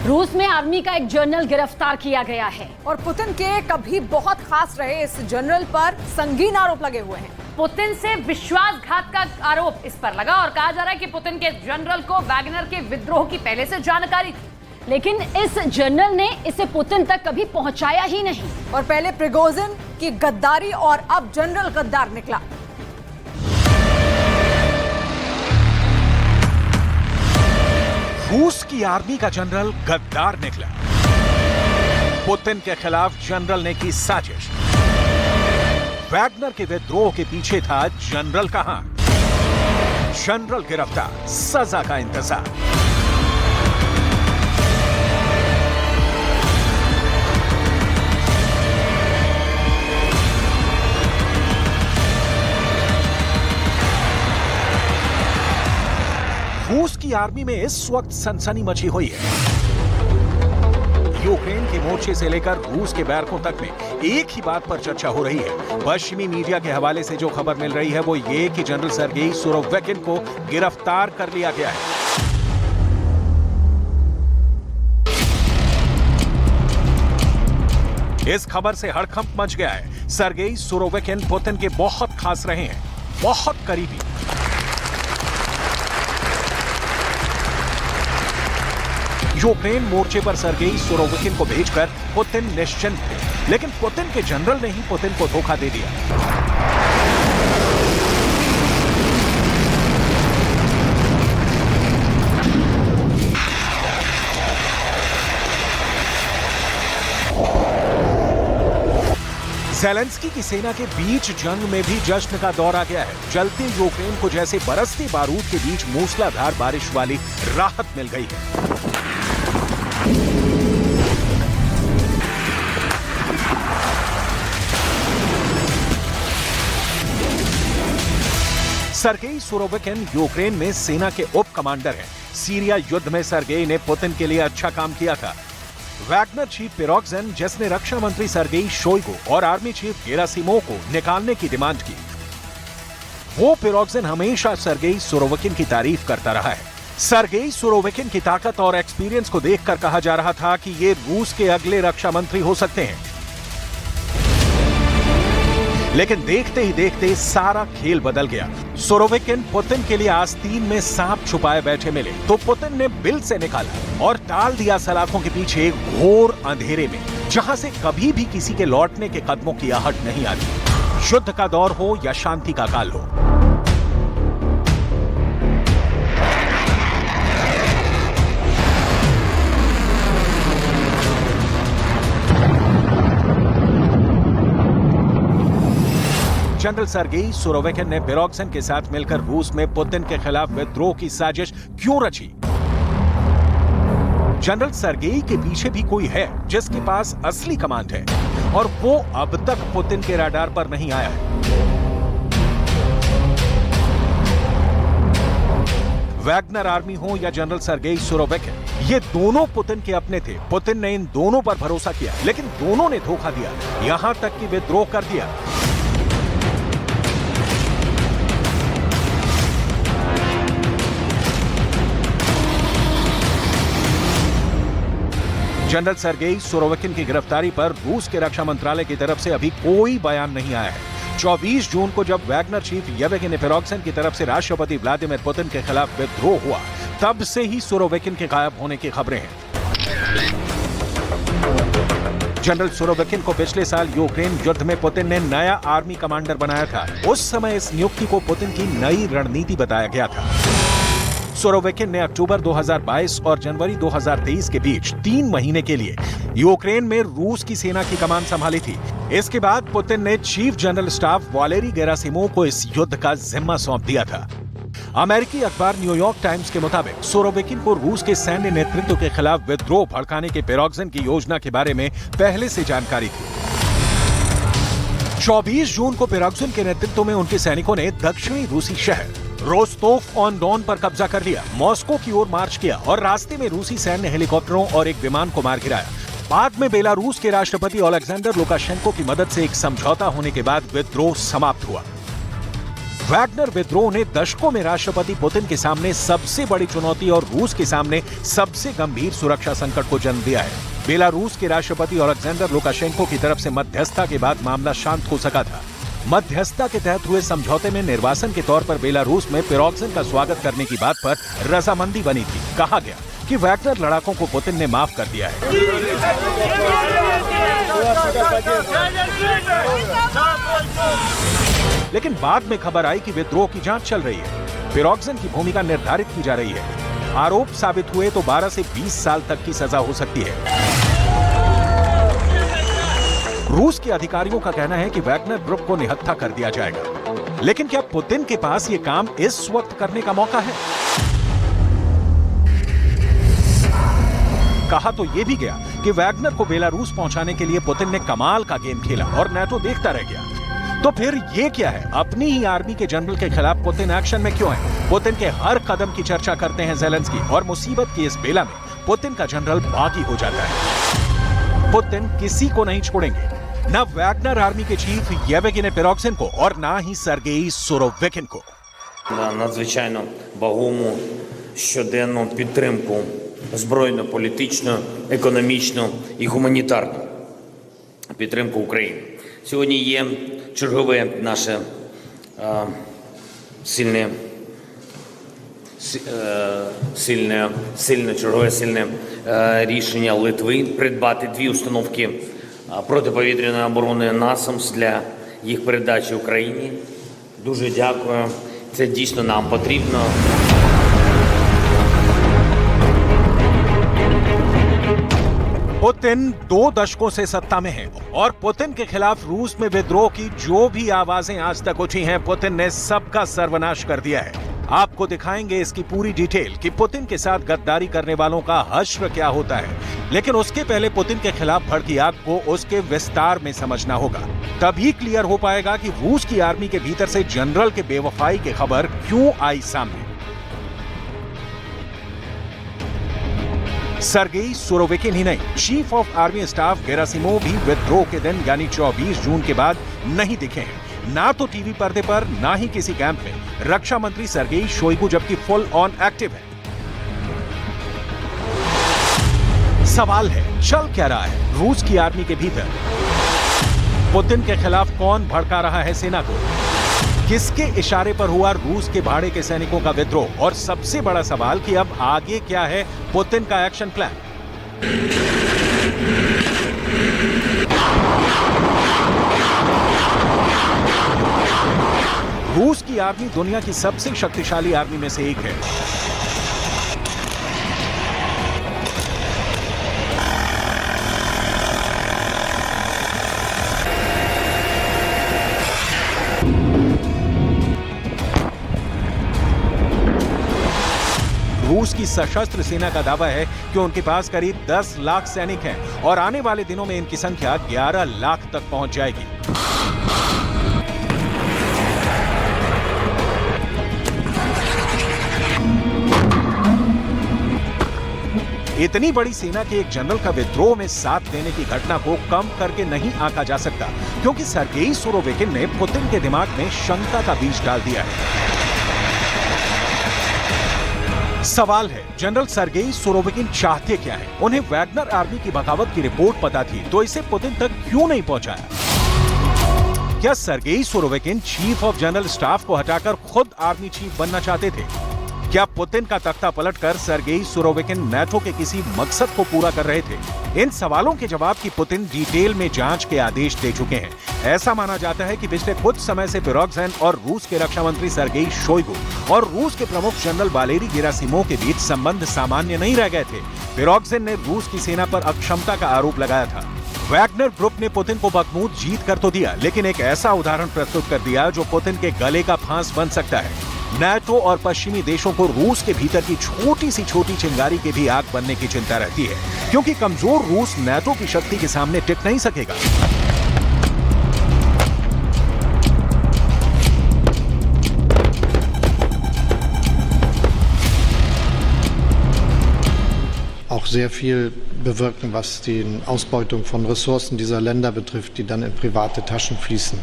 रूस में आर्मी का एक जनरल गिरफ्तार किया गया है और पुतिन के कभी बहुत खास रहे इस जनरल पर संगीन आरोप लगे हुए हैं। पुतिन से विश्वासघात का आरोप इस पर लगा और कहा जा रहा है कि पुतिन के जनरल को वैगनर के विद्रोह की पहले से जानकारी थी, लेकिन इस जनरल ने इसे पुतिन तक कभी पहुंचाया ही नहीं। और पहले प्रिगोजिन की गद्दारी और अब जनरल गद्दार निकला। रूस की आर्मी का जनरल गद्दार निकला। पुतिन के खिलाफ जनरल ने की साजिश। वैगनर के विद्रोह के पीछे था जनरल कहां? जनरल गिरफ्तार, सजा का इंतजार। रूस की आर्मी में इस वक्त सनसनी मची हुई है। यूक्रेन के मोर्चे से लेकर रूस के बैरकों तक में एक ही बात पर चर्चा हो रही है। पश्चिमी मीडिया के हवाले से जो खबर मिल रही है वो ये कि जनरल सर्गेई सुरोविकिन को गिरफ्तार कर लिया गया है। इस खबर से हड़कंप मच गया है। सर्गेई सुरोविकिन पुतिन के बहुत खास रहे हैं, बहुत करीबी। यूक्रेन मोर्चे पर सर्गेई सुरोविकिन को भेजकर पुतिन निश्चिंत थे, लेकिन पुतिन के जनरल ने ही पुतिन को धोखा दे दिया। ज़ेलेंस्की की सेना के बीच जंग में भी जश्न का दौर आ गया है। जलते यूक्रेन को जैसे बरसते बारूद के बीच मूसलाधार बारिश वाली राहत मिल गई है। सर्गेई सुरोविकिन यूक्रेन में सेना के उप कमांडर हैं। सीरिया युद्ध में सर्गेई ने पुतिन के लिए अच्छा काम किया था। वैगनर चीफ पिरोग्जिन, जिसने रक्षा मंत्री सर्गेई शोइगु और आर्मी चीफ गेरासिमोव को निकालने की डिमांड की, वो पिरोग्जिन हमेशा सर्गेई सुरोविकिन की तारीफ करता रहा है। सर्गेई सुरोविकिन की ताकत और एक्सपीरियंस को देखकर कहा जा रहा था कि ये रूस के अगले रक्षा मंत्री हो सकते हैं, लेकिन देखते ही देखते सारा खेल बदल गया। सुरोविकिन पुतिन के लिए आस्तीन में सांप छुपाए बैठे मिले तो पुतिन ने बिल से निकाला और डाल दिया सलाखों के पीछे घोर अंधेरे में, जहां से कभी भी किसी के लौटने के कदमों की आहट नहीं आती। युद्ध का दौर हो या शांति का काल हो। जनरल सर्गेई सुरोविकिन ने पिरोग्जिन के साथ मिलकर रूस में पुतिन के खिलाफ विद्रोह की साजिश क्यों रची? जनरल सर्गेई के पीछे भी कोई है जिसके पास असली कमांड है और वो अब तक पुतिन के रडार पर नहीं आया है। वैगनर आर्मी हो या जनरल सर्गेई सुरोविकिन, ये दोनों पुतिन के अपने थे। पुतिन ने इन दोनों पर भरोसा किया, लेकिन दोनों ने धोखा दिया, यहां तक कि विद्रोह कर दिया। जनरल सर्गेई सुरोविकिन की गिरफ्तारी पर रूस के रक्षा मंत्रालय की तरफ से अभी कोई बयान नहीं आया है। 24 जून को जब वैगनर चीफ येवगेनी पिरोग्जिन की तरफ से राष्ट्रपति व्लादिमीर पुतिन के खिलाफ विद्रोह हुआ, तब से ही सुरोविकिन के गायब होने की खबरें हैं। जनरल सुरोविकिन को पिछले साल यूक्रेन युद्ध में पुतिन ने नया आर्मी कमांडर बनाया था। उस समय इस नियुक्ति को पुतिन की नई रणनीति बताया गया था। सुरोविकिन ने अक्टूबर 2022 और जनवरी 2023 के बीच 3 महीने के लिए यूक्रेन में रूस की सेना की कमान संभाली थी। इसके बाद पुतिन ने chief general staff Valery Gerasimov को इस युद्ध का जिम्मा सौंप दिया था। अमेरिकी अखबार न्यूयॉर्क टाइम्स के मुताबिक सुरोविकिन को रूस के सैन्य नेतृत्व के खिलाफ विद्रोह भड़काने के पिरोग्जिन की योजना के बारे में पहले से जानकारी थी। 24 जून को पिरोग्जिन के नेतृत्व में उनके सैनिकों ने दक्षिणी रूसी शहर रोस्तोव ऑन डॉन पर कब्जा कर लिया, मॉस्को की ओर मार्च किया और रास्ते में रूसी सैन्य हेलीकॉप्टरों और एक विमान को मार गिराया। बाद में बेलारूस के राष्ट्रपति ओलेक्जेंडर लुकाशेंको की मदद से एक समझौता होने के बाद विद्रोह समाप्त हुआ। वैगनर विद्रोह ने दशकों में राष्ट्रपति पुतिन के सामने सबसे बड़ी चुनौती और रूस के सामने सबसे गंभीर सुरक्षा संकट को जन्म दिया है। बेलारूस के राष्ट्रपति अलेक्जेंडर लुकाशेंको की तरफ से मध्यस्थता के बाद मामला शांत हो सका था। मध्यस्थता के तहत हुए समझौते में निर्वासन के तौर पर बेलारूस में पिरोग्जिन का स्वागत करने की बात पर रजामंदी बनी थी। कहा गया कि वैगनर लड़ाकों को पुतिन ने माफ कर दिया है। लेकिन बाद में खबर आई कि विद्रोह की जांच चल रही है। पिरोग्जिन की भूमिका निर्धारित की जा रही है। आरोप साबित हुए तो 12 से 20 साल तक की सजा हो सकती है। रूस के अधिकारियों का कहना है कि वैगनर ग्रुप को निहत्था कर दिया जाएगा। लेकिन क्या पुतिन के पास ये काम इस वक्त करने का मौका है? कहा तो यह भी गया कि वैगनर को बेलारूस पहुंचाने के लिए पुतिन ने कमाल का गेम खेला और नाटो देखता रह गया। तो फिर ये क्या है? अपनी ही आर्मी के जनरल के खिलाफ पुतिन एक्शन में क्यों है? पुतिन के हर कदम की चर्चा करते हैं ज़ेलेंस्की और मुसीबत की इस बेला में पुतिन का जनरल बागी हो जाता है। पुतिन किसी को नहीं छोड़ेंगे, न वैगनर आर्मी के चीफ येवगेनी पिरोग्जिन को और ना ही Сергій Суровікін को। Надзвичайно вагому щоденну підтримку збройну, політичну, економічну і гуманітарну підтримку України. Сьогодні є чергове наше сильне рішення Литви придбати 2 установки протиповітряної оборони НАСАМС для їх передачі Україні. Дуже дякую. Це дійсно нам потрібно. पुतिन 2 दशकों से सत्ता में है और पुतिन के खिलाफ रूस में विद्रोह की जो भी आवाजें आज तक उठी हैं, पुतिन ने सबका सर्वनाश कर दिया है। आपको दिखाएंगे इसकी पूरी डिटेल कि पुतिन के साथ गद्दारी करने वालों का हश्र क्या होता है। लेकिन उसके पहले पुतिन के खिलाफ भड़की आग को उसके विस्तार में समझना होगा। तभी क्लियर हो पाएगा कि रूस की आर्मी के भीतर से जनरल के बेवफाई की खबर क्यों आई सामने। Сергій Суровікін ही नहीं, chief of army staff Gerasimov भी विद्रोह के दिन यानी 24 जून के बाद नहीं दिखे हैं। ना तो टीवी पर्दे पर, ना ही किसी कैंप में। रक्षा मंत्री सर्गेई शोइगु जबकि फुल ऑन एक्टिव है। सवाल है, चल क्या रहा है रूस की आर्मी के भीतर? पुतिन के खिलाफ कौन भड़का रहा है सेना को? किसके इशारे पर हुआ रूस के भाड़े के सैनिकों का विद्रोह? और सबसे बड़ा सवाल कि अब आगे क्या है पुतिन का एक्शन प्लान? रूस की आर्मी दुनिया की सबसे शक्तिशाली आर्मी में से एक है। रूस की सशस्त्र सेना का दावा है कि उनके पास करीब 10 लाख सैनिक हैं और आने वाले दिनों में इनकी संख्या 11 लाख तक पहुंच जाएगी। इतनी बड़ी सेना के एक जनरल का विद्रोह में साथ देने की घटना को कम करके नहीं आंका जा सकता, क्योंकि सर्गेई सुरोविकिन ने पुतिन के दिमाग में शंका का बीज डाल दिया है। सवाल है, जनरल सर्गेई सुरोविकिन चाहते क्या है? उन्हें वैगनर आर्मी की बगावत की रिपोर्ट पता थी तो इसे पुतिन तक क्यों नहीं पहुंचाया? क्या Sergei Surovikin chief of general staff को हटाकर खुद आर्मी चीफ बनना चाहते थे? क्या पुतिन का तख्ता पलटकर सर्गेई सुरोविकिन नाटो के किसी मकसद को पूरा कर रहे थे? इन सवालों के जवाब की पुतिन डिटेल में जांच के आदेश दे चुके हैं। ऐसा माना जाता है कि पिछले कुछ समय से पिरोग्जिन और रूस के रक्षा मंत्री सर्गेई शोइगु और रूस के प्रमुख जनरल वालेरी गेरासिमोव के बीच संबंध सामान्य नहीं रह गए थे। पिरोग्जिन ने रूस की सेना पर अक्षमता का आरोप लगाया था। वैगनर ग्रुप ने पुतिन को बखमूद जीत कर तो दिया, लेकिन एक ऐसा उदाहरण प्रस्तुत कर दिया जो पुतिन के गले का फांस बन सकता है। नाटो और पश्चिमी देशों को रूस के भीतर की छोटी सी छोटी चिंगारी की भी आग बनने की चिंता रहती है, क्योंकि कमजोर रूस नाटो की शक्ति के सामने टिक नहीं सकेगा। auch sehr viel bewirken, was die Ausbeutung von Ressourcen dieser Länder betrifft, die dann in private Taschen fließen.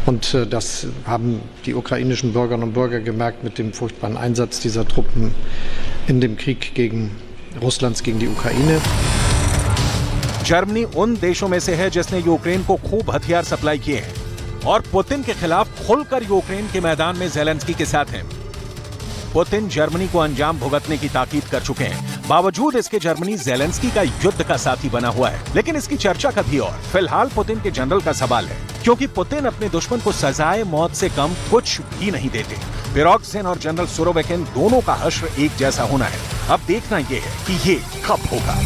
Und das haben die ukrainischen Bürgerinnen und Bürger gemerkt mit dem furchtbaren Einsatz dieser Truppen in dem Krieg Russlands gegen die Ukraine. Germany उन देशों में से है जिसने Ukraine को खूब हथियार supply किए हैं और पुतिन के खिलाफ खुलकर यूक्रेन के मैदान में ज़ेलेंस्की के साथ हैं। पुतिन जर्मनी को अंजाम भुगतने की ताकीद कर चुके हैं। बावजूद इसके जर्मनी ज़ेलेंस्की का युद्ध का साथी बना हुआ है, लेकिन इसकी चर्चा कभी और। फिलहाल पुतिन के जनरल का सवाल है, क्योंकि पुतिन अपने दुश्मन को सजाए मौत से कम कुछ भी नहीं देते। पिरोगजिन और जनरल सुरोविकिन दोनों का हश्र एक जैसा होना है। अब देखना यह है कि ये कब होगा।